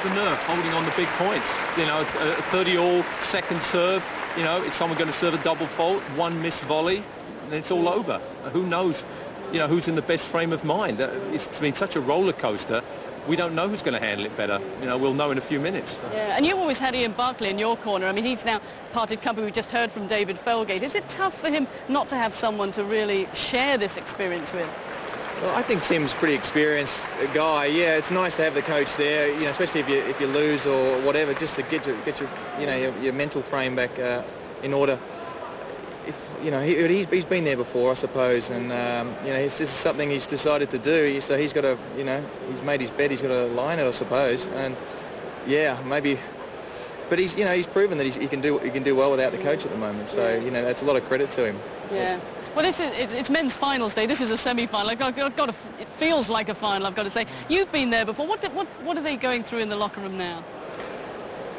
the nerve holding on the big points? You know, a 30-all second serve, you know, is someone going to serve a double fault, one missed volley, and it's all over. Who knows, you know, who's in the best frame of mind? It's been such a roller coaster. We don't know who's going to handle it better. You know, we'll know in a few minutes. Yeah, and you always had Ian Barkley in your corner. I mean, he's now parted company. We just heard from David Felgate. Is it tough for him not to have someone to really share this experience with? Well, I think Tim's a pretty experienced guy. Yeah, it's nice to have the coach there, you know, especially if you lose or whatever, just to get your you know, your mental frame back in order. You know, he's been there before, I suppose, and you know, this is something he's decided to do. So he's got to, you know, he's made his bed. He's got to lie in it, I suppose. And yeah, maybe, but he's, you know, he's proven that he can do well without the coach at the moment. So you know, that's a lot of credit to him. Yeah. Well, it's men's finals day. This is a semi-final. It feels like a final, I've got to say. You've been there before. What are they going through in the locker room now?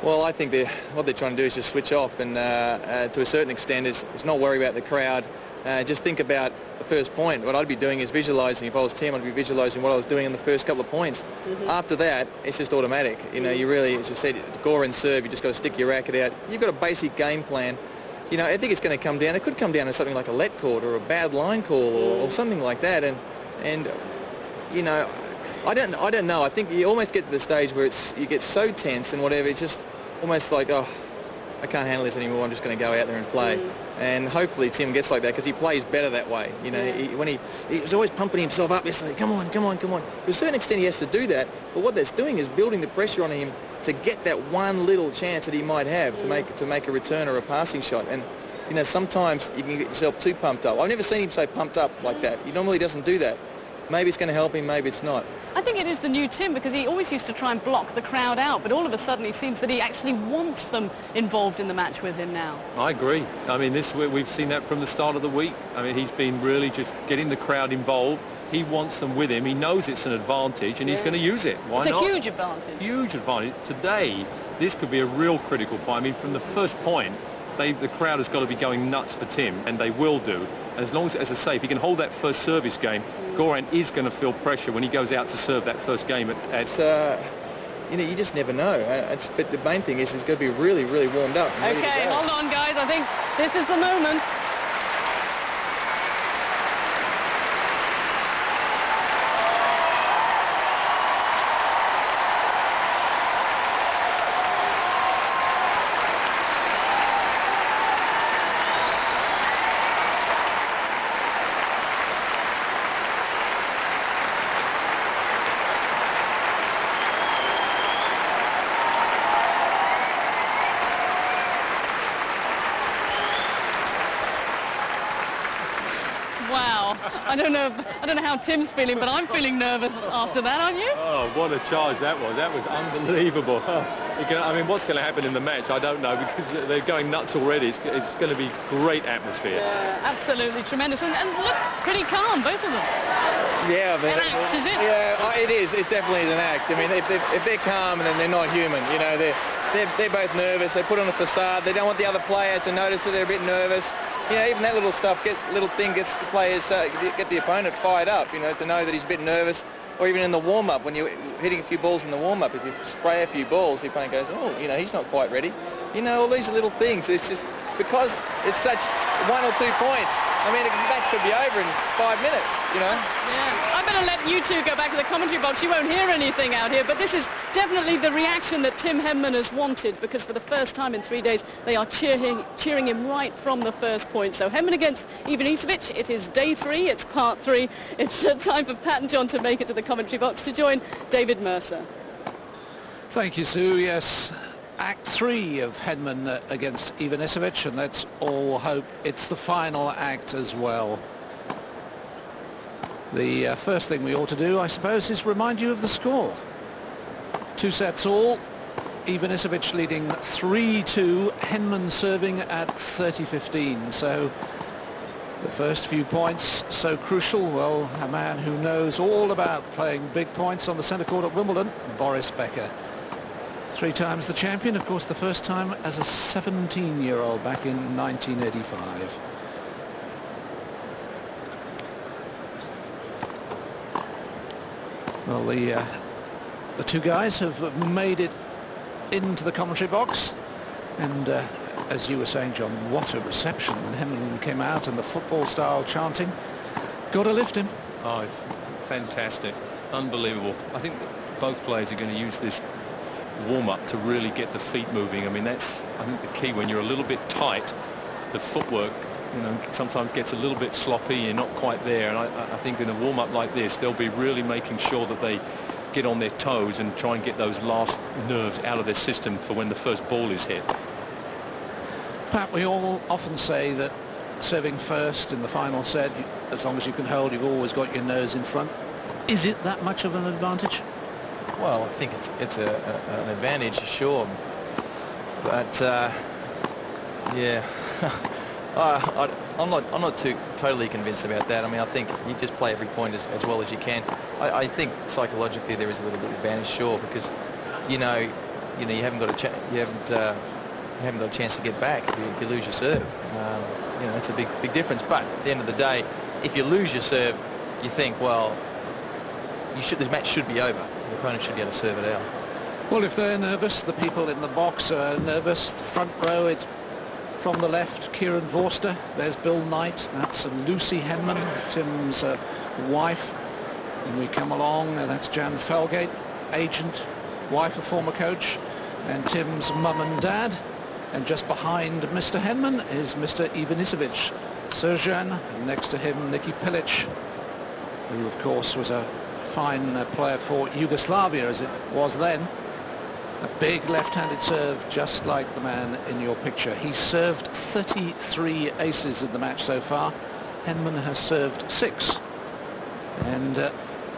Well, I think what they're trying to do is just switch off, and to a certain extent is not worry about the crowd. Just think about the first point. What I'd be doing is visualising. If I was Tim, I'd be visualising what I was doing in the first couple of points. After that, it's just automatic. You know, you really, as you said, score and serve. You just got to stick your racket out. You've got a basic game plan. You know, I think it's going to come down. It could come down to something like a let court or a bad line call or something like that. And you know, I don't know. I think you almost get to the stage where you get so tense and whatever. It's just almost like, oh, I can't handle this anymore. I'm just going to go out there and play. And hopefully Tim gets like that because he plays better that way. You know, he's always pumping himself up. He's like, come on, come on, come on. To a certain extent, he has to do that. But what that's doing is building the pressure on him to get that one little chance that he might have to make a return or a passing shot. And you know, sometimes you can get yourself too pumped up. I've never seen him so pumped up like that. He normally doesn't do that. Maybe it's going to help him, maybe it's not. I think it is the new Tim, because he always used to try and block the crowd out, but all of a sudden he seems that he actually wants them involved in the match with him now. I agree. I mean, we've seen that from the start of the week. I mean, he's been really just getting the crowd involved. He wants them with him. He knows it's an advantage, and he's going to use it. Why not? It's a huge advantage. Huge advantage. Today, this could be a real critical point. I mean, from the first point, the crowd has got to be going nuts for Tim, and they will do. As long as I say, if he can hold that first service game, Goran is going to feel pressure when he goes out to serve that first game. You know, you just never know. But the main thing is he's got to be really, really warmed up. Okay, hold on, guys. I think this is the moment. Wow. I don't know how Tim's feeling, but I'm feeling nervous after that, aren't you? Oh, what a charge that was. That was unbelievable. I mean, what's going to happen in the match, I don't know, because they're going nuts already. It's going to be great atmosphere. Yeah, absolutely tremendous. And look, pretty calm, both of them. Yeah, but an act, is it? Yeah, it is. It definitely is an act. I mean, if they're calm, then they're not human. You know, they're both nervous. They put on a facade. They don't want the other player to notice that they're a bit nervous. You know, even that little stuff, gets the players, get the opponent fired up, you know, to know that he's a bit nervous. Or even in the warm-up, when you're hitting a few balls in the warm-up, if you spray a few balls, the opponent goes, oh, you know, he's not quite ready. You know, all these little things. It's just because it's such 1 or 2 points. I mean, the match could be over in 5 minutes, you know. Yeah, I better let you two go back to the commentary box. You won't hear anything out here, but this is definitely the reaction that Tim Henman has wanted, because for the first time in 3 days, they are cheering him right from the first point. So Henman against Ivanisevic. It is day 3. It's part 3. It's time for Pat and John to make it to the commentary box to join David Mercer. Thank you, Sue. Yes. Act 3 of Henman against Ivanisevic, and let's all hope it's the final act as well. The first thing we ought to do, I suppose, is remind you of the score. 2 sets all. Ivanisevic leading 3-2, Henman serving at 30-15. So the first few points so crucial. Well, a man who knows all about playing big points on the centre court at Wimbledon, Boris Becker. 3 times the champion, of course, the first time as a 17-year-old back in 1985. Well, the The two guys have made it into the commentary box, and as you were saying, John, what a reception when Henman came out and the football-style chanting. Got to lift him. Oh, it's fantastic. Unbelievable. I think both players are going to use this warm-up to really get the feet moving. I mean, that's, I think, the key. When you're a little bit tight, the footwork, you know, sometimes gets a little bit sloppy. You're not quite there. And I think in a warm-up like this, they'll be really making sure that they get on their toes and try and get those last nerves out of their system for when the first ball is hit. Pat, we all often say that serving first in the final set, as long as you can hold, you've always got your nose in front. Is it that much of an advantage? Well, I think it's an advantage, sure. But yeah, I'm not too totally convinced about that. I mean, I think you just play every point as well as you can. I think psychologically there is a little bit of advantage, sure, because you haven't got a chance to get back if you lose your serve. You know, it's a big difference. But at the end of the day, if you lose your serve, you think, well, this match should be over. The opponent should be able to serve it out. Well, if they're nervous, the people in the box are nervous. The front row, it's from the left, Kieran Vorster. There's Bill Knight. That's Lucy Henman, Tim's wife. And we come along, and that's Jan Felgate, agent, wife of former coach, and Tim's mum and dad. And just behind Mr. Henman is Mr. Ivanisevic, Serjan, and next to him Nicky Pilic, who of course was a fine player for Yugoslavia as it was then. A big left-handed serve, just like the man in your picture. He served 33 aces in the match so far. Henman has served 6. And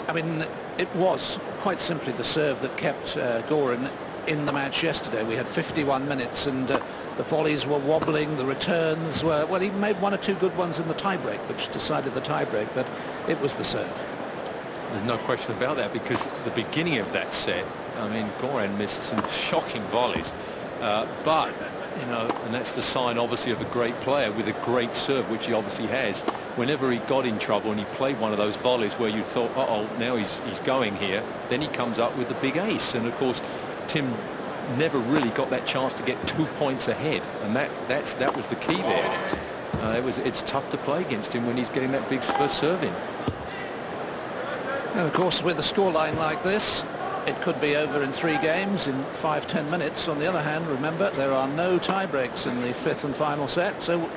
I mean, it was quite simply the serve that kept Goran in the match yesterday. We had 51 minutes, and the volleys were wobbling, the returns were, well, he made 1 or 2 good ones in the tiebreak, which decided the tiebreak, but it was the serve. There's no question about that, because at the beginning of that set, I mean, Goran missed some shocking volleys, but, you know, and that's the sign, obviously, of a great player with a great serve, which he obviously has. Whenever he got in trouble and he played one of those volleys where you thought, uh-oh, now he's going here, then he comes up with the big ace. And, of course, Tim never really got that chance to get 2 points ahead, and that was the key there. It's tough to play against him when he's getting that big first serve in. And of course, with a scoreline like this, it could be over in 3 games in 5-10 minutes. On the other hand, remember, there are no tie-breaks in the 5th and final set, so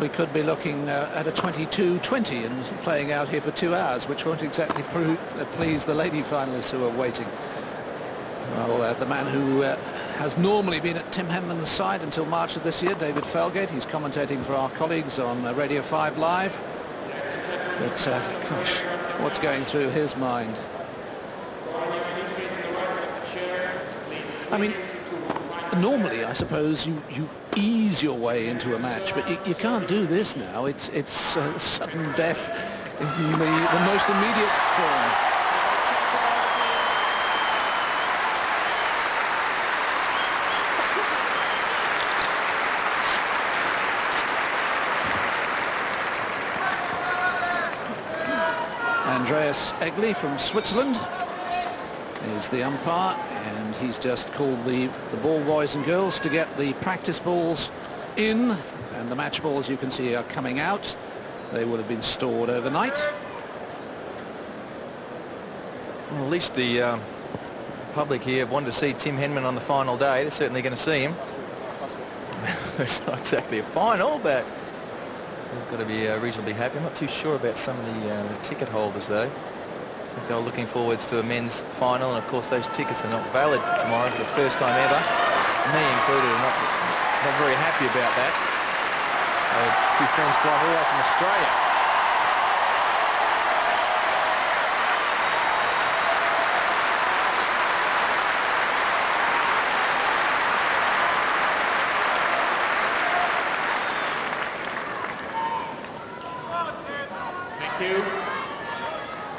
we could be looking at a 22-20 and playing out here for 2 hours, which won't exactly please the lady finalists who are waiting. Well, the man who has normally been at Tim Henman's side until March of this year, David Felgate, he's commentating for our colleagues on Radio 5 Live. But, gosh, what's going through his mind? I mean, normally, I suppose, you ease your way into a match, but you can't do this now. It's sudden death in the most immediate form. Andreas Egli from Switzerland is the umpire, and he's just called the ball boys and girls to get the practice balls in, and the match balls, you can see, are coming out. They would have been stored overnight. Well, at least the public here wanted to see Tim Henman on the final day. They're certainly going to see him. It's not exactly a final, but they've got to be reasonably happy. I'm not too sure about some of the ticket holders, though. I think they're looking forwards to a men's final, and of course those tickets are not valid for tomorrow for the first time ever. Me included are not very happy about that. Two friends fly all the way from Australia.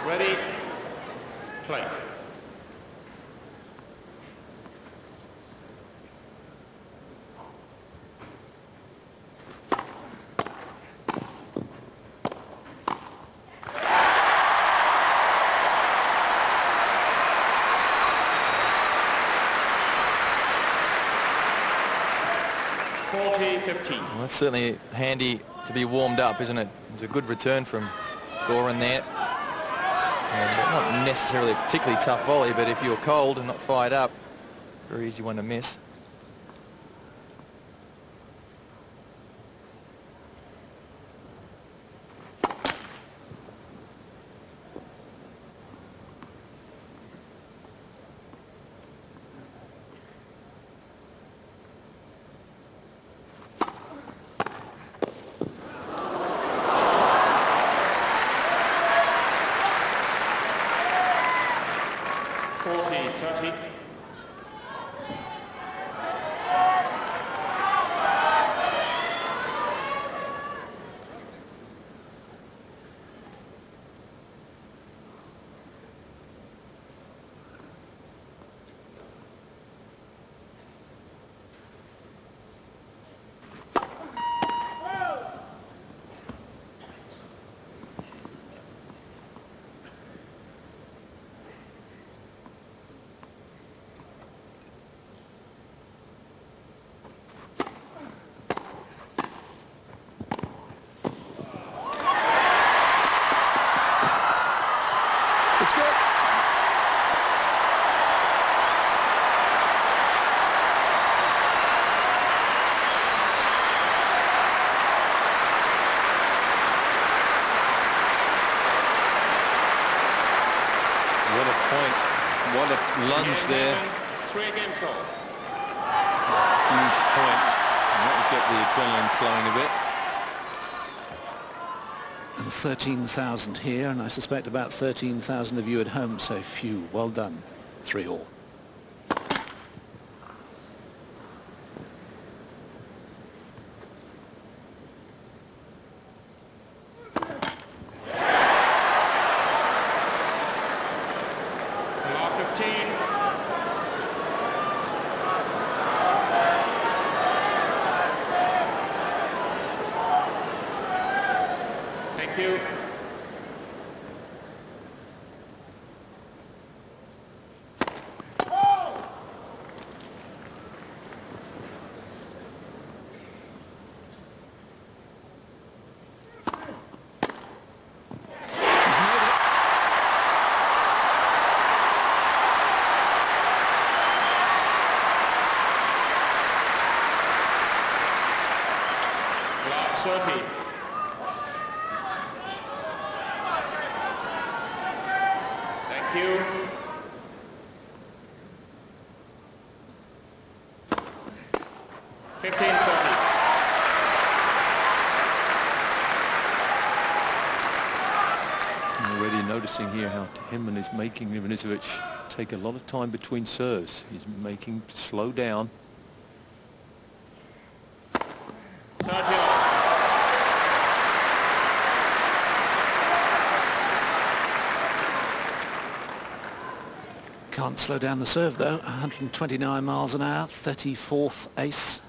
Ready, play. 40-15. Well, that's certainly handy to be warmed up, isn't it? It's a good return from Goran there. And not necessarily a particularly tough volley, but if you're cold and not fired up, very easy one to miss. What a lunge there. 3 games all. Huge point. And that would get the adrenaline flowing a bit. And 13,000 here, and I suspect about 13,000 of you at home, so few. Well done. 3-all. Thank you. Last 30. Thank you. I'm already noticing here how henman is making Ivanisevic take a lot of time between serves. He's making slow down. Can't slow down the serve though. 129 miles an hour, 34th ace.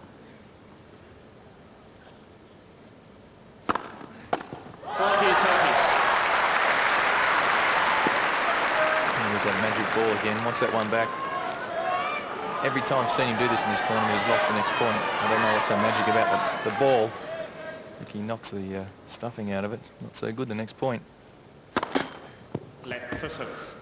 There's that magic ball again. Once that one back, every time I've seen him do this in this tournament, he's lost the next point. I don't know what's so magic about the ball. I think he knocks the stuffing out of it. Not so good the next point. Let for service.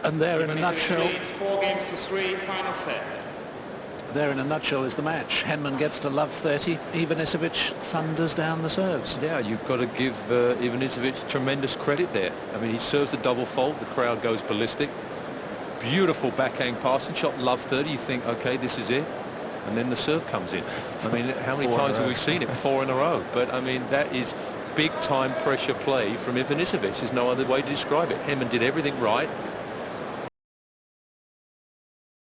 And there in a nutshell, 4 games to 3, final set. there in a nutshell is the match. Henman gets to love 30. Ivanisevic thunders down the serves. Yeah, you've got to give Ivanisevic tremendous credit there. I mean, he serves the double fault. The crowd goes ballistic. Beautiful backhand passing shot, love 30. You think, okay, this is it. And then the serve comes in. I mean, how many times have we seen it? 4 in a row. But, I mean, that is big-time pressure play from Ivanisevic. There's no other way to describe it. Henman did everything right.